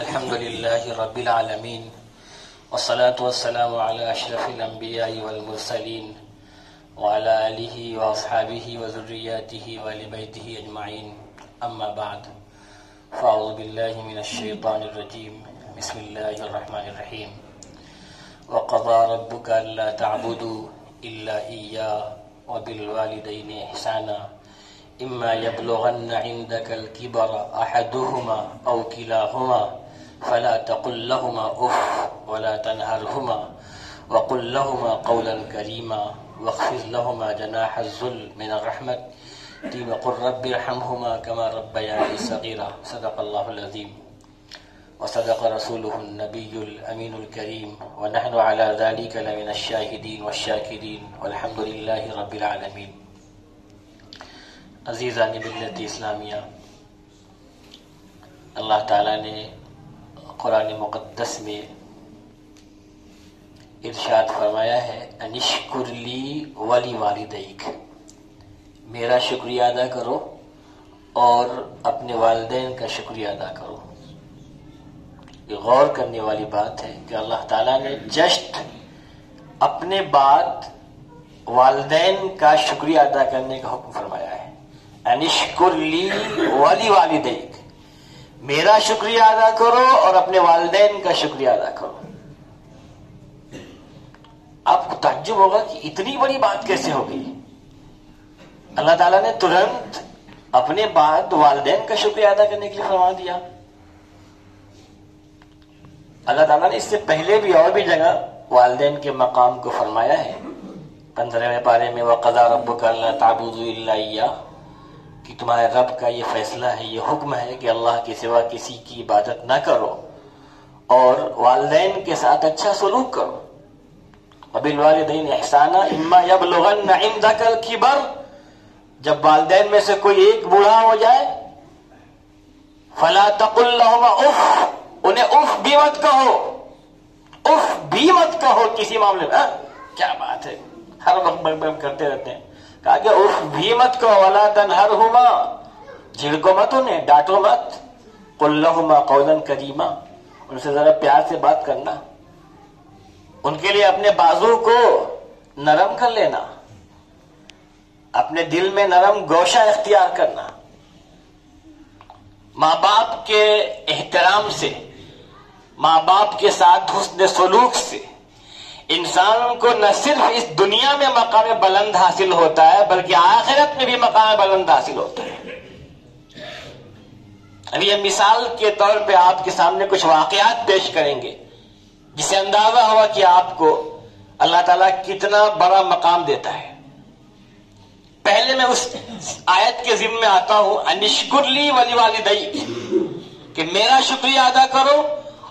الحمد لله رب العالمين والصلاة والسلام على أشرف الأنبياء والمرسلين وعلى آله وأصحابه وذرياته وآل بيته أجمعين أما بعد فأعوذ بالله من الشيطان الرجيم بسم الله الرحمن الرحيم وقضى ربك ألا تعبدوا إلا إياه وبالوالدين إحسانا إما يبلغن عندك الكبر أحدهما أو كلاهما فلا تقل لهما أف ولا تنهرهما وقل لهما قولا كريما واخفض لهما جناح الذل من الرحمة وقل رب ارحمهما كما ربياني صغيرا. صدق الله العظيم وصدق رسوله النبي الأمين الكريم ونحن على ذلك لمن الشاهدين والشاكرين والحمد لله رب العالمين. عزیزان ملت اسلامیہ، اللہ تعالیٰ نے قرآن مقدس میں ارشاد فرمایا ہے انشکر لی ولی والدیک، میرا شکریہ ادا کرو اور اپنے والدین کا شکریہ ادا کرو. یہ غور کرنے والی بات ہے کہ اللہ تعالیٰ نے جسٹ اپنے بعد والدین کا شکریہ ادا کرنے کا حکم فرمایا ہے. انشکر لی ولی والدیک، میرا شکریہ ادا کرو اور اپنے والدین کا شکریہ ادا کرو. آپ کو تعجب ہوگا کہ اتنی بڑی بات کیسے ہو گئی. اللہ تعالیٰ نے ترنت اپنے بعد والدین کا شکریہ ادا کرنے کے لیے فرما دیا. اللہ تعالیٰ نے اس سے پہلے بھی اور بھی جگہ والدین کے مقام کو فرمایا ہے. 15ویں پارے میں وَقَضَىٰ رَبُّكَ أَلَّا تَعْبُدُوا إِلَّا إِيَّاهُ، کہ تمہارے رب کا یہ فیصلہ ہے، یہ حکم ہے کہ اللہ کے سوا کسی کی عبادت نہ کرو اور والدین کے ساتھ اچھا سلوک کرو. وَبِالْوَالِدَيْنِ إِحْسَانًا إِمَّا يَبْلُغَنَّ عِندَكَ الْكِبَرَ، جب والدین میں سے کوئی ایک بوڑھا ہو جائے فَلَا تَقُلْ لَهُمَا اُف، انہیں اف بھی مت کہو، اف بھی مت کہو کسی معاملے میں. کیا بات ہے، ہر وقت بگ کرتے رہتے ہیں. کہا کہ اف بھی مت کہو، ولا تنہرہما، جھڑکو مت انہیں، ڈانٹو مت. قل لہما قولا کریما، ان سے ذرا پیار سے بات کرنا، ان کے لیے اپنے بازو کو نرم کر لینا، اپنے دل میں نرم گوشہ اختیار کرنا. ماں باپ کے احترام سے، ماں باپ کے ساتھ حسن سلوک سے انسان کو نہ صرف اس دنیا میں مقام بلند حاصل ہوتا ہے بلکہ آخرت میں بھی مقام بلند حاصل ہوتا ہے. ابھی ہم مثال کے طور پہ آپ کے سامنے کچھ واقعات پیش کریں گے جس سے اندازہ ہوا کہ آپ کو اللہ تعالیٰ کتنا بڑا مقام دیتا ہے. پہلے میں اس آیت کے ذمے آتا ہوں انشکر لی ولی والدیک، کہ میرا شکریہ ادا کرو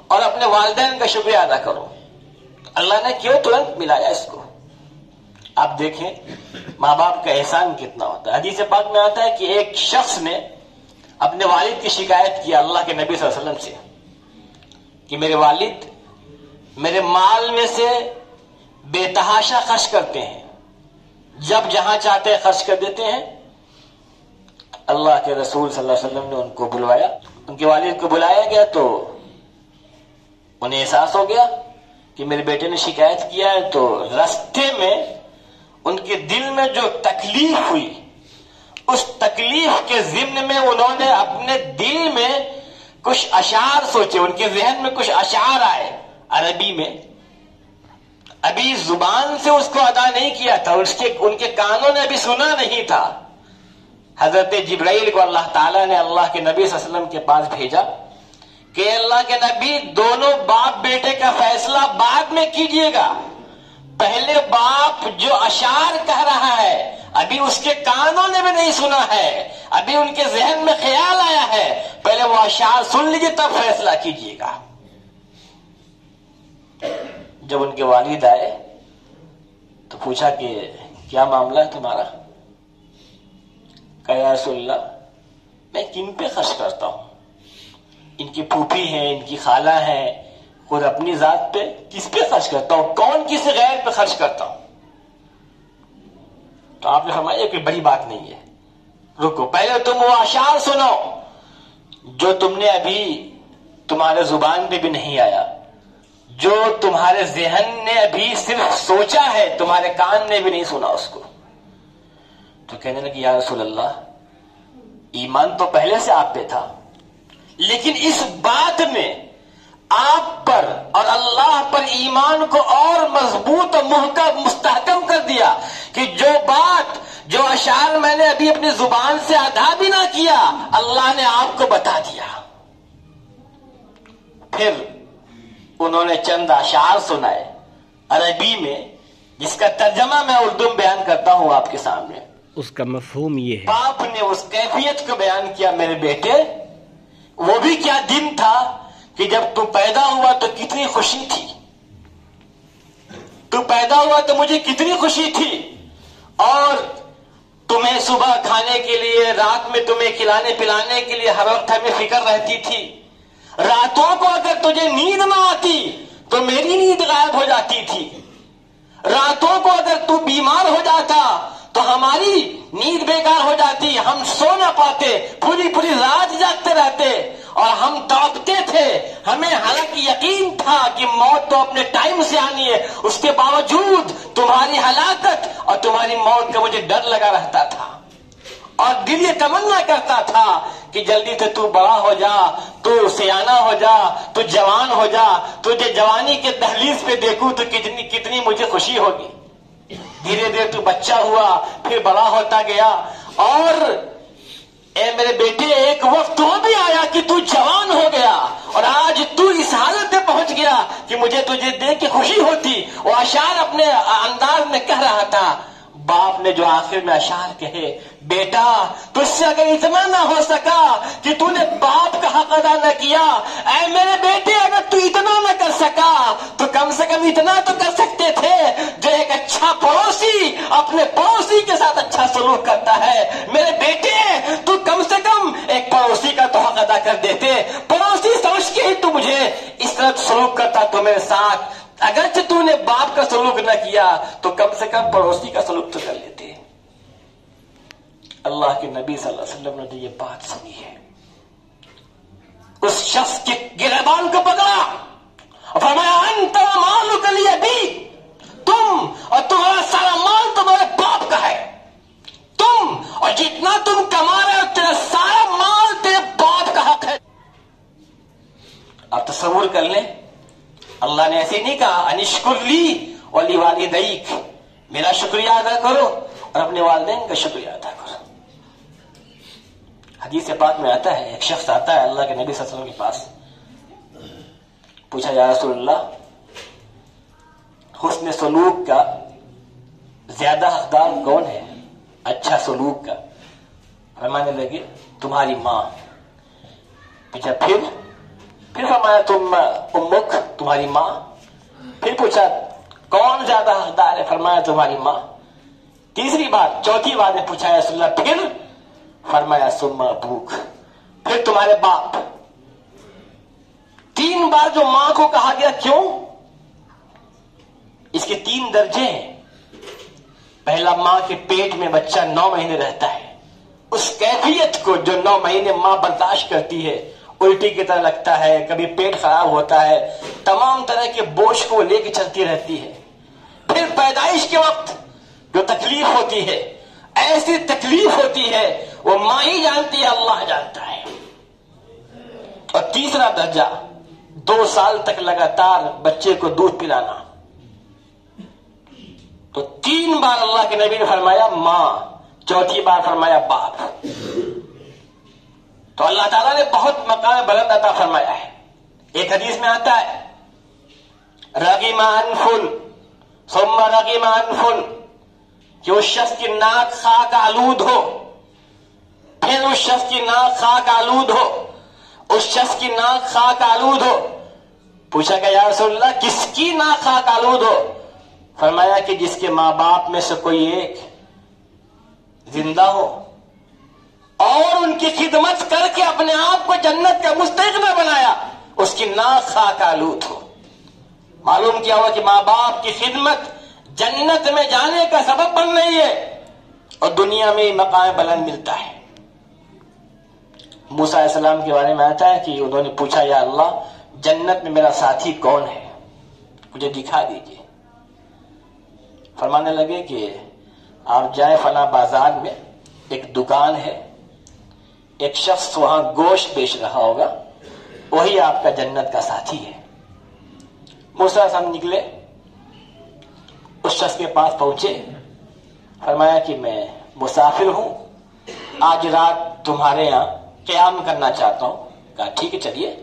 اور اپنے والدین کا شکریہ ادا کرو. اللہ نے کیوں ترنت ملایا اس کو؟ آپ دیکھیں ماں باپ کا احسان کتنا ہوتا ہے. حدیث پاک میں آتا ہے کہ ایک شخص نے اپنے والد کی شکایت کی اللہ کے نبی صلی اللہ علیہ وسلم سے کہ میرے والد میرے مال میں سے بے تحاشا خرچ کرتے ہیں، جب جہاں چاہتے ہیں خرچ کر دیتے ہیں. اللہ کے رسول صلی اللہ علیہ وسلم نے ان کو بلوایا، ان کے والد کو بلایا گیا تو انہیں احساس ہو گیا کہ میرے بیٹے نے شکایت کیا ہے. تو راستے میں ان کے دل میں جو تکلیف ہوئی، اس تکلیف کے ضمن میں انہوں نے اپنے دل میں کچھ اشعار سوچے، ان کے ذہن میں کچھ اشعار آئے عربی میں. ابھی زبان سے اس کو ادا نہیں کیا تھا، ان کے کانوں نے ابھی سنا نہیں تھا. حضرت جبرائیل کو اللہ تعالیٰ نے اللہ کے نبی صلی اللہ علیہ وسلم کے پاس بھیجا کہ اللہ کے نبی دونوں باپ بیٹے کا فیصلہ بعد میں کیجیے گا، پہلے باپ جو اشعار کہہ رہا ہے ابھی اس کے کانوں نے بھی نہیں سنا ہے، ابھی ان کے ذہن میں خیال آیا ہے، پہلے وہ اشعار سن لیجیے تب فیصلہ کیجیے گا. جب ان کے والد آئے تو پوچھا کہ کیا معاملہ ہے تمہارا؟ کہا یا رسول اللہ میں کن پہ خرچ کرتا ہوں؟ ان کی پھوپھی ہیں، ان کی خالہ ہیں، خود اپنی ذات پہ کس پہ خرچ کرتا ہوں؟ کون کسی غیر پہ خرچ کرتا ہوں؟ تو آپ نے فرمایا کوئی بڑی بات نہیں ہے، رکو پہلے تم وہ اشعار سنو جو تم نے ابھی تمہارے زبان پہ بھی نہیں آیا، جو تمہارے ذہن نے ابھی صرف سوچا ہے، تمہارے کان نے بھی نہیں سنا اس کو. تو کہنے لگی یا رسول اللہ، ایمان تو پہلے سے آپ پہ تھا، لیکن اس بات میں آپ پر اور اللہ پر ایمان کو اور مضبوط اور محکم مستحکم کر دیا کہ جو اشعار میں نے ابھی اپنی زبان سے ادا بھی نہ کیا، اللہ نے آپ کو بتا دیا. پھر انہوں نے چند اشعار سنائے عربی میں، جس کا ترجمہ میں اردو میں بیان کرتا ہوں آپ کے سامنے. اس کا مفہوم یہ ہے، باپ نے اس کیفیت کو بیان کیا، میرے بیٹے وہ بھی کیا دن تھا کہ جب تو پیدا ہوا تو کتنی خوشی تھی، تو پیدا ہوا تو مجھے کتنی خوشی تھی، اور تمہیں صبح کھانے کے لیے، رات میں تمہیں کھلانے پلانے کے لیے ہر وقت ہمیں فکر رہتی تھی. راتوں کو اگر تجھے نیند نہ آتی تو میری نیند غائب ہو جاتی تھی. راتوں کو اگر تو بیمار ہو جاتا تو ہماری نیند بیکار ہو جاتی، ہم سو نہ پاتے، پوری رات جاگتے رہتے، اور ہم تڑپتے تھے. ہمیں حالانکہ یقین تھا کہ موت تو اپنے ٹائم سے آنی ہے، اس کے باوجود تمہاری ہلاکت اور تمہاری موت کا مجھے ڈر لگا رہتا تھا، اور دل یہ تمنا کرتا تھا کہ جلدی سے تو بڑا ہو جا، تو سیانہ ہو جا، تو جوان ہو جا، تجھے جوانی کے دہلیز پہ دیکھوں تو کتنی مجھے خوشی ہوگی. دھیرے دھیرے تو بچہ ہوا، پھر بڑا ہوتا گیا، اور اے میرے بیٹے ایک وقت وہ بھی آیا کہ تو جوان ہو گیا، اور آج تو اس حالت میں پہنچ گیا کہ مجھے تجھے دیکھ کے خوشی ہوتی. وہ اشعار اپنے انداز میں کہہ رہا تھا. باپ نے جو آخر میں اشعار کہے، بیٹا تجھ سے اگر اتنا نہ ہو سکا کہ تو نے باپ کا حق ادا نہ کیا، اے میرے بیٹے اگر تو اتنا نہ کر سکا تو کم سے کم اتنا تو کر سکتے تھے جو ایک اچھا پڑوسی اپنے پڑوسی کے ساتھ اچھا سلوک کرتا ہے. میرے بیٹے تو کم سے کم ایک پڑوسی کا تو حق ادا کر دیتے. پڑوسی سمجھ کے ہی تو مجھے اس طرح سلوک کرتا تو میرے ساتھ. اگرچہ تو نے باپ کا سلوک نہ کیا تو کم سے کم پڑوسی کا سلوک تو کر لیتے. اللہ کے نبی صلی اللہ علیہ وسلم نے یہ بات سنی ہے، اس شخص کے گریبان کو پکڑا اور فرمایا انت مالک لابی، تم اور تمہارا سارا مال تمہارے باپ کا ہے. تم اور جتنا تم کما رہے ہو تیرا سارا مال تیرے باپ کا حق ہے. آپ تصور کر لیں، اللہ نے ایسے نہیں کہا انشکر لی ولی والدیک، میرا شکریہ ادا کرو اور اپنے والدین کا شکریہ ادا کرو. حدیث پاک میں آتا ہے، ایک شخص آتا ہے اللہ کے نبی صلی اللہ علیہ وسلم کے پاس، پوچھا یا رسول اللہ حسن سلوک کا زیادہ حقدار کون ہے، اچھا سلوک کا؟ فرمانے لگے تمہاری ماں. پوچھا پھر فرمایا تم امک، تمہاری ماں. پھر پوچھا کون زیادہ حقدار ہے؟ فرمایا تمہاری ماں. تیسری بات، چوتھی بات نے پوچھا یا رسول اللہ پھر؟ فرمایا ثم ابوک، پھر تمہارے باپ. 3 بار جو ماں کو کہا گیا، کیوں؟ اس کے 3 درجے ہیں. پہلا، ماں کے پیٹ میں بچہ 9 مہینے رہتا ہے، اس کیفیت کو جو 9 مہینے ماں برداشت کرتی ہے، الٹی کی طرح لگتا ہے، کبھی پیٹ خراب ہوتا ہے، تمام طرح کے بوجھ کو لے کے چلتی رہتی ہے. پھر پیدائش کے وقت جو تکلیف ہوتی ہے، ایسی تکلیف ہوتی ہے وہ ماں ہی جانتی ہے، اللہ جانتا ہے. اور تیسرا درجہ، 2 سال تک لگاتار بچے کو دودھ پلانا. تو 3 بار اللہ کے نبی نے فرمایا ماں، چوتھی بار فرمایا باپ. تو اللہ تعالیٰ نے بہت مقام بلند عطا فرمایا ہے. ایک حدیث میں آتا ہے رغم انف ثم رغم انف، کہ اس شخص کی ناک خاک آلود ہو، پھر اس شخص کی ناک خاک آلود ہو، اس شخص کی ناک خاک آلود ہو. پوچھا کہ یا رسول اللہ کس کی ناک خاک آلود ہو؟ فرمایا کہ جس کے ماں باپ میں سے کوئی ایک زندہ ہو اور ان کی خدمت کر کے اپنے آپ کو جنت کا مستحق نہ بنایا، اس کی ناک خاک آلود ہو. معلوم کیا ہوا کہ ماں باپ کی خدمت جنت میں جانے کا سبب بن رہی ہے اور دنیا میں مقام بلند ملتا ہے. موسیٰ علیہ السلام کے بارے میں آتا ہے کہ انہوں نے پوچھا یا اللہ جنت میں میرا ساتھی کون ہے، مجھے دکھا دیجیے۔ فرمانے لگے کہ آپ جائیں فلاں بازار میں، ایک دکان ہے، ایک شخص وہاں گوشت بیچ رہا ہوگا، وہی آپ کا جنت کا ساتھی ہے۔ موسیٰ علیہ السلام نکلے، اس شخص کے پاس پہنچے، فرمایا کہ میں مسافر ہوں، آج رات تمہارے یہاں قیام کرنا چاہتا ہوں۔ کہا ٹھیک ہے چلیے۔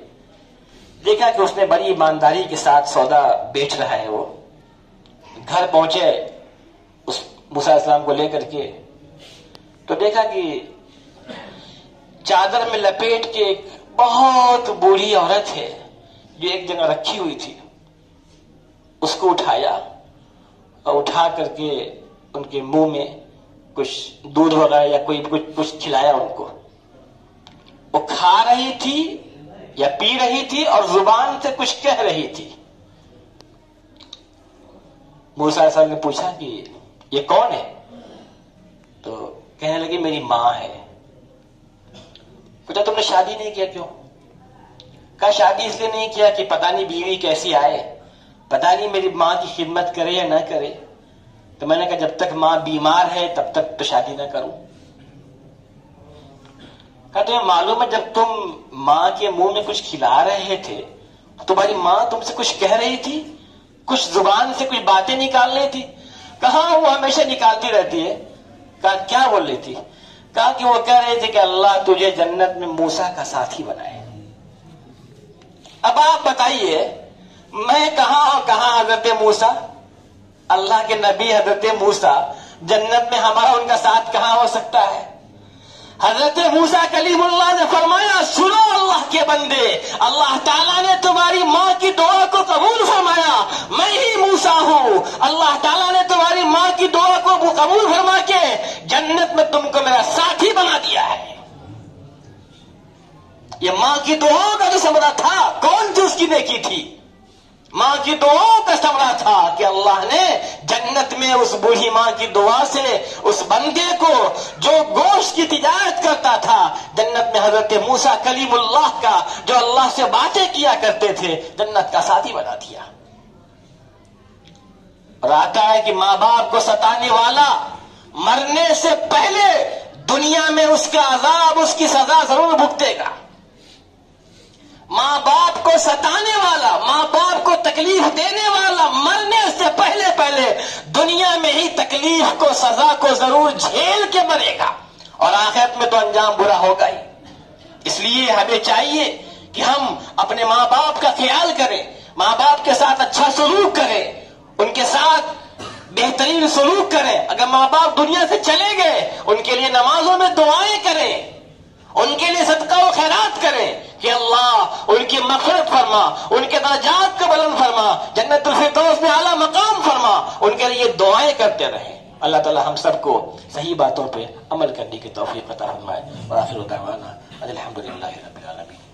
دیکھا کہ اس نے بڑی ایمانداری کے ساتھ سودا بیچ رہا ہے۔ وہ گھر پہنچے اس موسیٰ علیہ السلام کو لے کر کے، تو دیکھا کہ چادر میں لپیٹ کے ایک بہت بوڑھی عورت ہے جو ایک جگہ رکھی ہوئی تھی، اس کو اٹھایا اور اٹھا کر کے ان کے منہ میں کچھ دودھ وغیرہ یا کوئی کچھ کھلایا ان کو۔ وہ کھا رہی تھی یا پی رہی تھی اور زبان سے کچھ کہہ رہی تھی۔ موسیٰ علیہ السلام نے پوچھا کہ یہ کون ہے؟ تو کہنے لگی میری ماں ہے۔ پوچھا تم نے شادی نہیں کیا کیوں؟ کہا شادی اس لیے نہیں کیا کہ پتہ نہیں بیوی کیسی آئے، پتہ نہیں میری ماں کی خدمت کرے یا نہ کرے، تو میں نے کہا جب تک ماں بیمار ہے تب تک تو شادی نہ کروں۔ کہا تمہیں معلوم ہے جب تم ماں کے منہ میں کچھ کھلا رہے تھے تمہاری ماں تم سے کچھ کہہ رہی تھی، کچھ زبان سے کچھ باتیں نکال رہی تھی؟ کہاں وہ ہمیشہ نکالتی رہتی ہے۔ کہا کیا بول رہی تھی؟ کہا کہ وہ کہہ رہے تھے کہ اللہ تجھے جنت میں موسیٰ کا ساتھی بنائے۔ اب آپ بتائیے میں کہاں اور کہاں حضرت موسیٰ، اللہ کے نبی حضرت موسیٰ، جنت میں ہمارا ان کا ساتھ کہاں ہو سکتا ہے؟ حضرت موسیٰ کلیم اللہ نے فرمایا سنو اللہ کے بندے، اللہ تعالیٰ نے تمہاری ماں کی دعا کو قبول فرمایا، میں ہی موسیٰ ہوں، اللہ تعالیٰ نے تمہاری ماں کی دعا کو قبول فرما کے جنت میں تم کو میرا ساتھی بنا دیا ہے۔ یہ ماں کی دعاؤں کا جو ثمرہ تھا، کون سی اس کی نیکی تھی؟ ماں کی دعاؤں کا ثمرہ تھا کہ اللہ نے جنت میں اس بوڑھی ماں کی دعا سے اس بندے کو جو گوشت کی تجارت کرتا تھا، جنت میں حضرت موسیٰ کلیم اللہ کا جو اللہ سے باتیں کیا کرتے تھے، جنت کا ساتھی بنا دیا۔ اور آتا ہے کہ ماں باپ کو ستانے والا مرنے سے پہلے دنیا میں اس کا عذاب، اس کی سزا ضرور بھگتے گا۔ ماں باپ کو ستانے والا، ماں باپ کو تکلیف دینے والا مرنے سے پہلے دنیا میں ہی تکلیف کو، سزا کو ضرور جھیل کے مرے گا، اور آخرت میں تو انجام برا ہوگا ہی۔ اس لیے ہمیں چاہیے کہ ہم اپنے ماں باپ کا خیال کریں، ماں باپ کے ساتھ اچھا سلوک کریں، ان کے ساتھ بہترین سلوک کریں۔ اگر ماں باپ دنیا سے چلے گئے ان کے لیے نمازوں میں دعائیں کریں، ان کے لیے صدقہ و خیرات کریں کہ اللہ ان کی مغفرت فرما، ان کے درجات کو بلند فرما، جنت الفردوس میں اعلیٰ مقام فرما، ان کے لیے دعائیں کرتے رہیں۔ اللہ تعالی ہم سب کو صحیح باتوں پہ عمل کرنے کی توفیق عطا فرمائے۔ وآخر دعوانا الحمدللہ رب العالمین۔